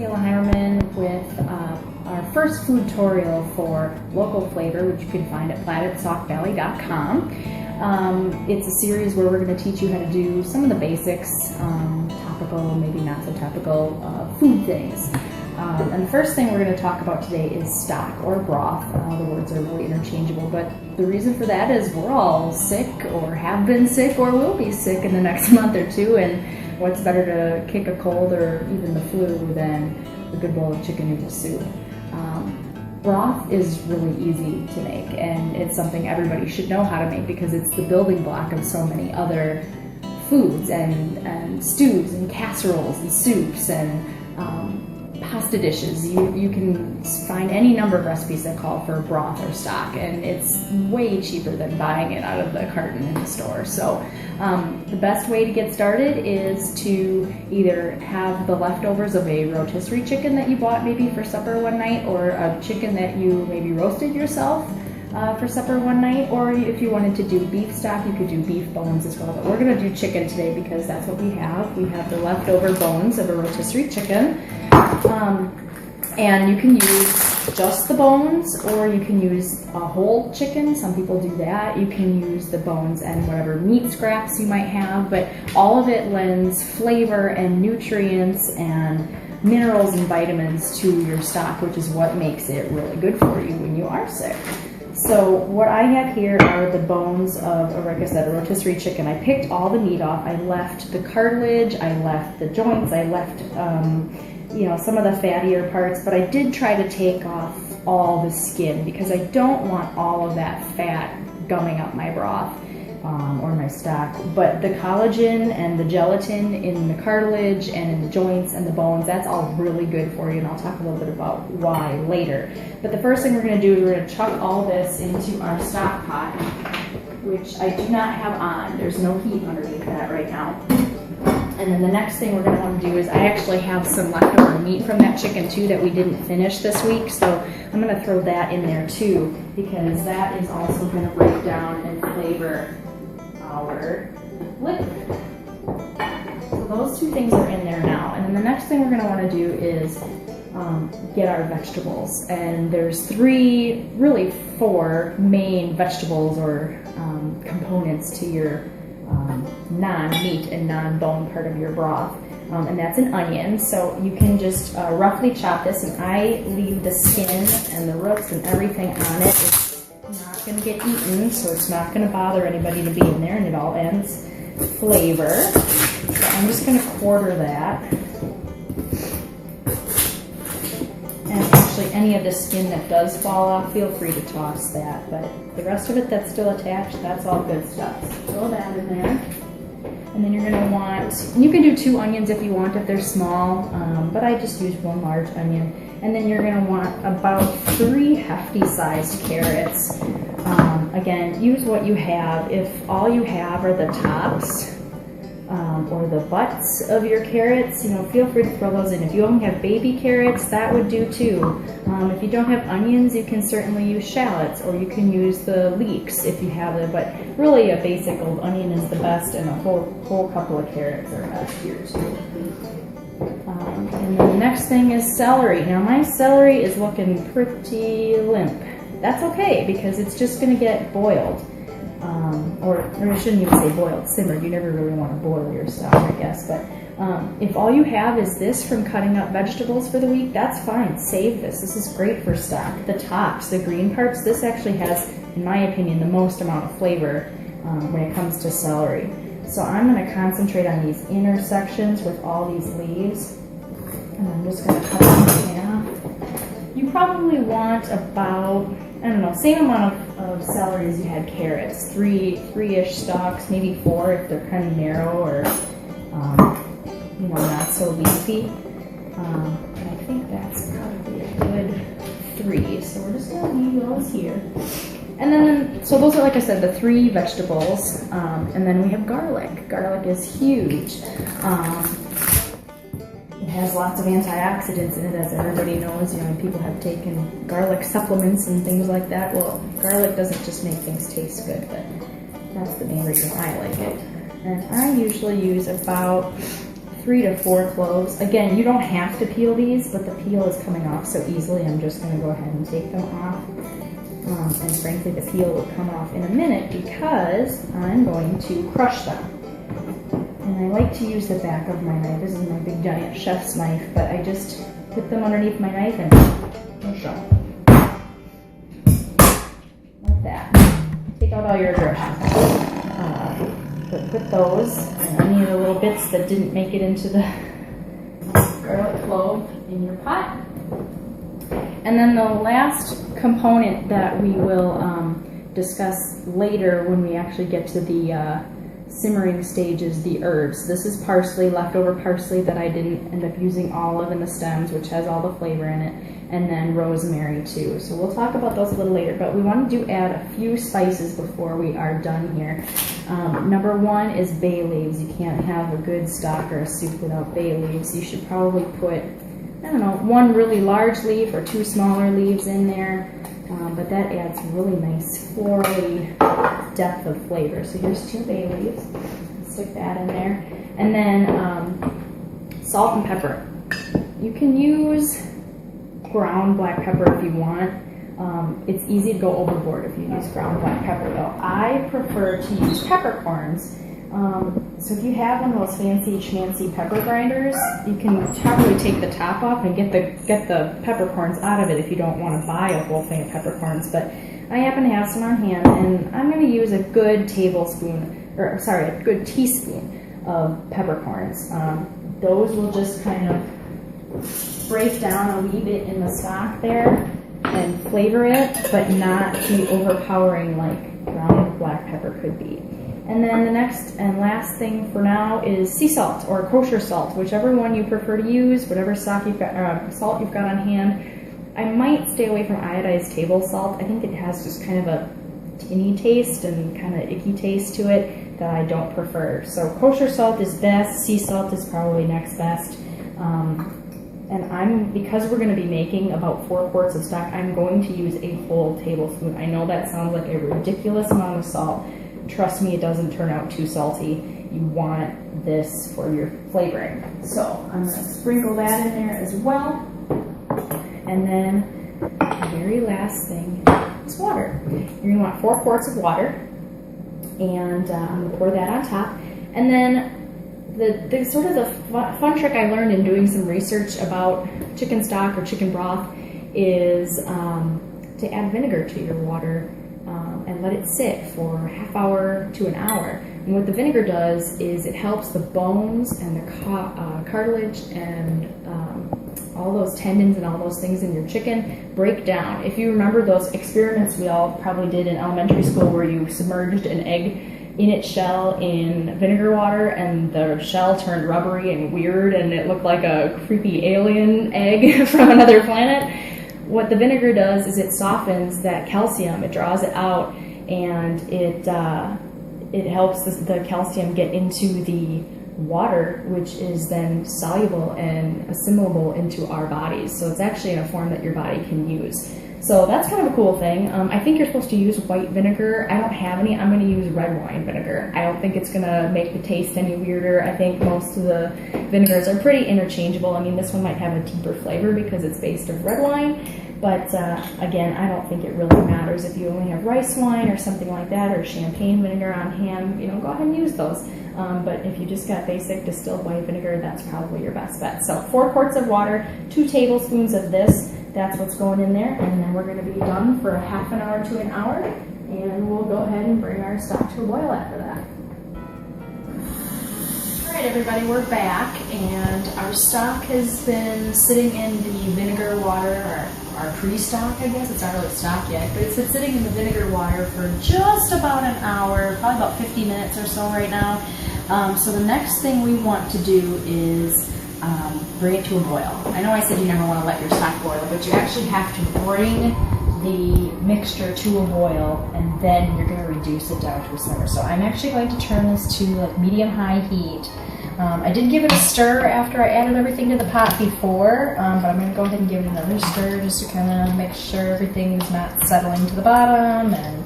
Kayla Heimerman with our first Foodtorial for local flavor, which you can find at plattedsaukvalley.com. It's a series where we're going to teach you how to do some of the basics, topical, maybe not so topical, food things. And the first thing we're going to talk about today is stock or broth. The words are really interchangeable, but the reason for that is we're all sick or have been sick or will be sick in the next month or two, and what's better to kick a cold or even the flu than a good bowl of chicken noodle soup. Broth is really easy to make, and it's something everybody should know how to make because it's the building block of so many other foods and stews and casseroles and soups and pasta dishes. You can find any number of recipes that call for broth or stock, and it's way cheaper than buying it out of the carton in the store. So the best way to get started is to either have the leftovers of a rotisserie chicken that you bought maybe for supper one night, or a chicken that you maybe roasted yourself for supper one night, or if you wanted to do beef stock, you could do beef bones as well. But we're going to do chicken today because that's what we have. We have the leftover bones of a rotisserie chicken. And you can use just the bones, or you can use a whole chicken. Some people do that. You can use the bones and whatever meat scraps you might have, but all of it lends flavor and nutrients and minerals and vitamins to your stock, which is what makes it really good for you when you are sick. So what I have here are the bones of, like I said, a rotisserie chicken. I picked all the meat off. I left the cartilage, I left the joints, I left some of the fattier parts, but I did try to take off all the skin because I don't want all of that fat gumming up my broth or my stock. But the collagen and the gelatin in the cartilage and in the joints and the bones, that's all really good for you, and I'll talk a little bit about why later. But the first thing we're going to do is we're going to chuck all this into our stock pot, which I do not have on. There's no heat underneath that right now. And then the next thing we're going to want to do is I actually have some leftover meat from that chicken too that we didn't finish this week, so I'm going to throw that in there too because that is also going to break down and flavor our liquid. So those two things are in there now. And then the next thing we're going to want to do is get our vegetables. And there's really four main vegetables or components to your non-meat and non-bone part of your broth, and that's an onion. So you can just roughly chop this, and I leave the skin and the roots and everything on it. It's not going to get eaten, so it's not going to bother anybody to be in there, and it all adds flavor. So I'm just going to quarter that. And actually, any of the skin that does fall off, feel free to toss that. But the rest of it that's still attached, that's all good stuff. So throw that in there. And then you're going to want, you can do 2 onions if you want, if they're small, but I just used 1 large onion. And then you're going to want about 3 hefty-sized carrots. Again, use what you have. If all you have are the tops or the butts of your carrots, feel free to throw those in. If you only have baby carrots, that would do too. If you don't have onions, you can certainly use shallots, or you can use the leeks if you have them, but really a basic old onion is the best, and a whole couple of carrots are best here too. And then the next thing is celery. Now my celery is looking pretty limp. That's okay because it's just going to get boiled. Or I shouldn't even say boiled, simmered. You never really want to boil your stock, I guess. But if all you have is this from cutting up vegetables for the week, that's fine. Save this. This is great for stock. The tops, the green parts, this actually has, in my opinion, the most amount of flavor when it comes to celery. So I'm going to concentrate on these inner sections with all these leaves. And I'm just going to cut them in half. You probably want about, same amount of celery as you had carrots. Three-ish stalks, maybe 4 if they're kind of narrow or, not so leafy. But I think that's probably a good 3. So we're just going to leave those here. And then, so those are, like I said, the 3 vegetables. And then we have garlic. Garlic is huge. It has lots of antioxidants in it, as everybody knows. People have taken garlic supplements and things like that. Well, garlic doesn't just make things taste good, but that's the main reason I like it. And I usually use about 3 to 4 cloves. Again, you don't have to peel these, but the peel is coming off so easily, I'm just going to go ahead and take them off. And frankly, the peel will come off in a minute because I'm going to crush them. And I like to use the back of my knife. This is my big giant chef's knife, but I just put them underneath my knife and push them. Like that. Take out all your aggression. Put those and any of the little bits that didn't make it into the garlic clove in your pot. And then the last component that we will discuss later when we actually get to the simmering stage is the herbs. This is parsley, leftover parsley that I didn't end up using all of in the stems, which has all the flavor in it, and then rosemary too. So we'll talk about those a little later, but we wanted to add a few spices before we are done here. Number one is bay leaves. You can't have a good stock or a soup without bay leaves. You should probably put, I don't know, 1 really large leaf or 2 smaller leaves in there, but that adds really nice florally depth of flavor. So here's 2 bay leaves. Stick that in there. And then salt and pepper. You can use ground black pepper if you want. It's easy to go overboard if you use ground black pepper though. I prefer to use peppercorns. So if you have one of those fancy schmancy pepper grinders, you can probably take the top off and get the peppercorns out of it if you don't want to buy a whole thing of peppercorns. But I happen to have some on hand, and I'm going to use a good a good teaspoon of peppercorns. Those will just kind of break down a wee bit in the stock there and flavor it, but not be overpowering like ground black pepper could be. And then the next and last thing for now is sea salt or kosher salt, whichever one you prefer to use, whatever salt you've got on hand. I might stay away from iodized table salt. I think it has just kind of a tinny taste and kind of icky taste to it that I don't prefer. So kosher salt is best, sea salt is probably next best. And because we're going to be making about 4 quarts of stock, I'm going to use a whole tablespoon. I know that sounds like a ridiculous amount of salt. Trust me, it doesn't turn out too salty. You want this for your flavoring. So I'm going to sprinkle that in there as well. And then the very last thing is water. You're going to want 4 quarts of water. And I'm going to pour that on top. And then the sort of the fun trick I learned in doing some research about chicken stock or chicken broth is to add vinegar to your water and let it sit for a half hour to an hour. And what the vinegar does is it helps the bones and the cartilage and all those tendons and all those things in your chicken break down. If you remember those experiments we all probably did in elementary school where you submerged an egg in its shell in vinegar water and the shell turned rubbery and weird and it looked like a creepy alien egg from another planet. What the vinegar does is it softens that calcium, it draws it out, and it helps the calcium get into the water, which is then soluble and assimilable into our bodies. So it's actually in a form that your body can use. So that's kind of a cool thing. I think you're supposed to use white vinegar. I don't have any. I'm going to use red wine vinegar. I don't think it's going to make the taste any weirder. I think most of the vinegars are pretty interchangeable. I mean, this one might have a deeper flavor because it's based of red wine. But again, I don't think it really matters if you only have rice wine or something like that or champagne vinegar on hand. You know, go ahead and use those. But if you just got basic distilled white vinegar, that's probably your best bet. So 4 quarts of water, 2 tablespoons of this. That's what's going in there, and then we're going to be done for a half an hour to an hour, and we'll go ahead and bring our stock to a boil after that. All right, everybody, we're back, and our stock has been sitting in the vinegar water, or our pre-stock, I guess. It's not really stock yet, but it's been sitting in the vinegar water for just about an hour, probably about 50 minutes or so right now. So the next thing we want to do is bring it to a boil. I know I said you never want to let your stock boil, but you actually have to bring the mixture to a boil, and then you're going to reduce it down to a simmer. So I'm actually going to turn this to like medium-high heat. I did give it a stir after I added everything to the pot before, but I'm going to go ahead and give it another stir just to kind of make sure everything's not settling to the bottom and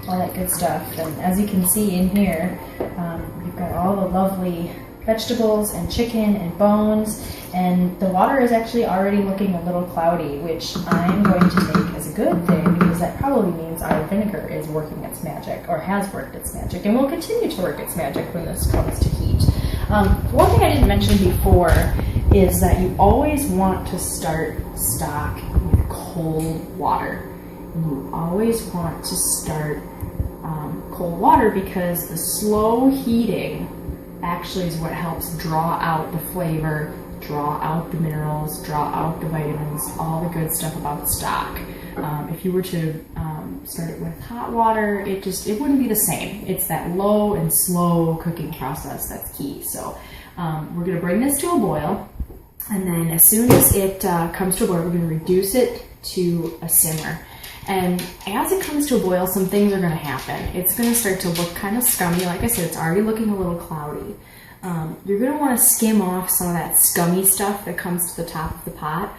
all that good stuff. And as you can see in here, you've got all the lovely vegetables and chicken and bones, and the water is actually already looking a little cloudy, which I'm going to take as a good thing because that probably means our vinegar is working its magic, or has worked its magic, and will continue to work its magic when this comes to heat. One thing I didn't mention before is that you always want to start stock with cold water. And you always want to start cold water because the slow heating actually is what helps draw out the flavor, draw out the minerals, draw out the vitamins, all the good stuff about stock. If you were to start it with hot water, it wouldn't be the same. It's that low and slow cooking process that's key. So we're going to bring this to a boil, and then as soon as it comes to a boil, we're going to reduce it to a simmer. And as it comes to a boil, some things are going to happen. It's going to start to look kind of scummy. Like I said, it's already looking a little cloudy. You're going to want to skim off some of that scummy stuff that comes to the top of the pot,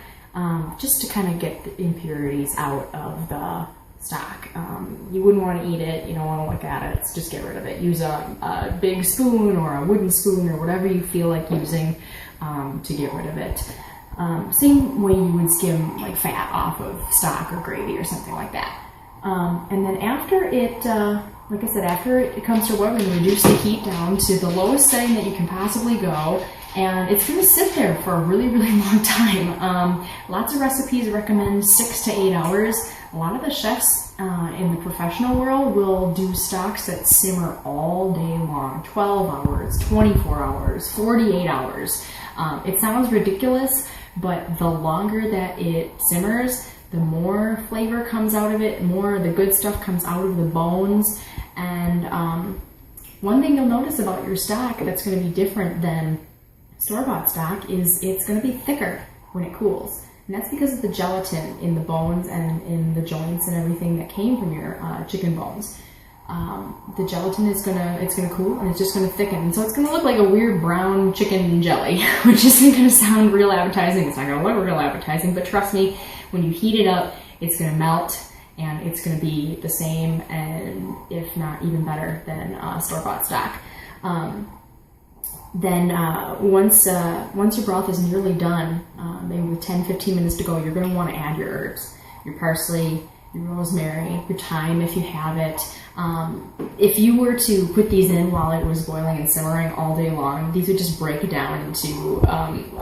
just to kind of get the impurities out of the stock. You wouldn't want to eat it. You don't want to look at it. Just get rid of it. Use a big spoon or a wooden spoon or whatever you feel like using to get rid of it. Same way you would skim like fat off of stock or gravy or something like that. And then after it, like I said, after it comes to a boil, we're going to reduce the heat down to the lowest setting that you can possibly go, and it's going to sit there for a really, really long time. Lots of recipes recommend 6 to 8 hours. A lot of the chefs in the professional world will do stocks that simmer all day long, 12 hours, 24 hours, 48 hours. It sounds ridiculous, but the longer that it simmers, the more flavor comes out of it, more the good stuff comes out of the bones. And one thing you'll notice about your stock that's going to be different than store-bought stock is it's going to be thicker when it cools. And that's because of the gelatin in the bones and in the joints and everything that came from your chicken bones. The gelatin is gonna cool, and it's just gonna thicken, and so it's gonna look like a weird brown chicken jelly, which isn't gonna sound real appetizing. It's not gonna look real appetizing, but trust me, when you heat it up, it's gonna melt, and it's gonna be the same, and if not even better than store-bought stock. Then once your broth is nearly done, maybe with 10-15 minutes to go, you're gonna want to add your herbs, your parsley, your rosemary, your thyme if you have it. If you were to put these in while it was boiling and simmering all day long, these would just break down into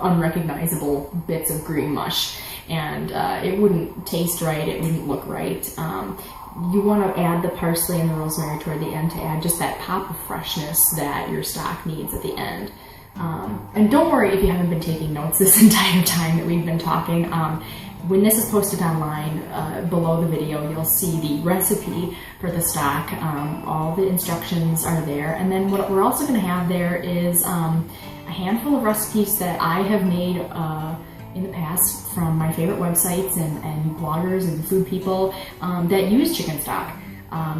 unrecognizable bits of green mush, and it wouldn't taste right, it wouldn't look right. You want to add the parsley and the rosemary toward the end to add just that pop of freshness that your stock needs at the end. And don't worry if you haven't been taking notes this entire time that we've been talking. When this is posted online, below the video, you'll see the recipe for the stock. All the instructions are there. And then what we're also going to have there is a handful of recipes that I have made in the past from my favorite websites and bloggers and food people that use chicken stock.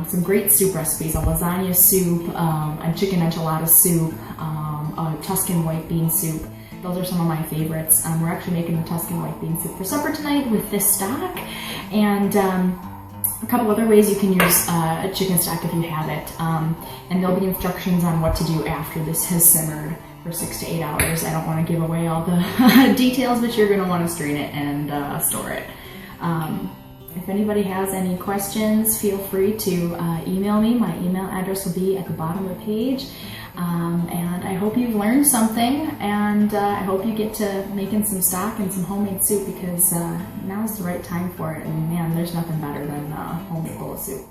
Some great soup recipes, a lasagna soup, a chicken enchilada soup, a Tuscan white bean soup. Those are some of my favorites. We're actually making the Tuscan white bean soup for supper tonight with this stock, and a couple other ways you can use a chicken stock if you have it. And there'll be instructions on what to do after this has simmered for 6 to 8 hours. I don't want to give away all the details, but you're going to want to strain it and store it. If anybody has any questions, feel free to email me. My email address will be at the bottom of the page. And I hope you've learned something, and I hope you get to making some stock and some homemade soup, because now's the right time for it. And man, there's nothing better than homemade bowl of soup.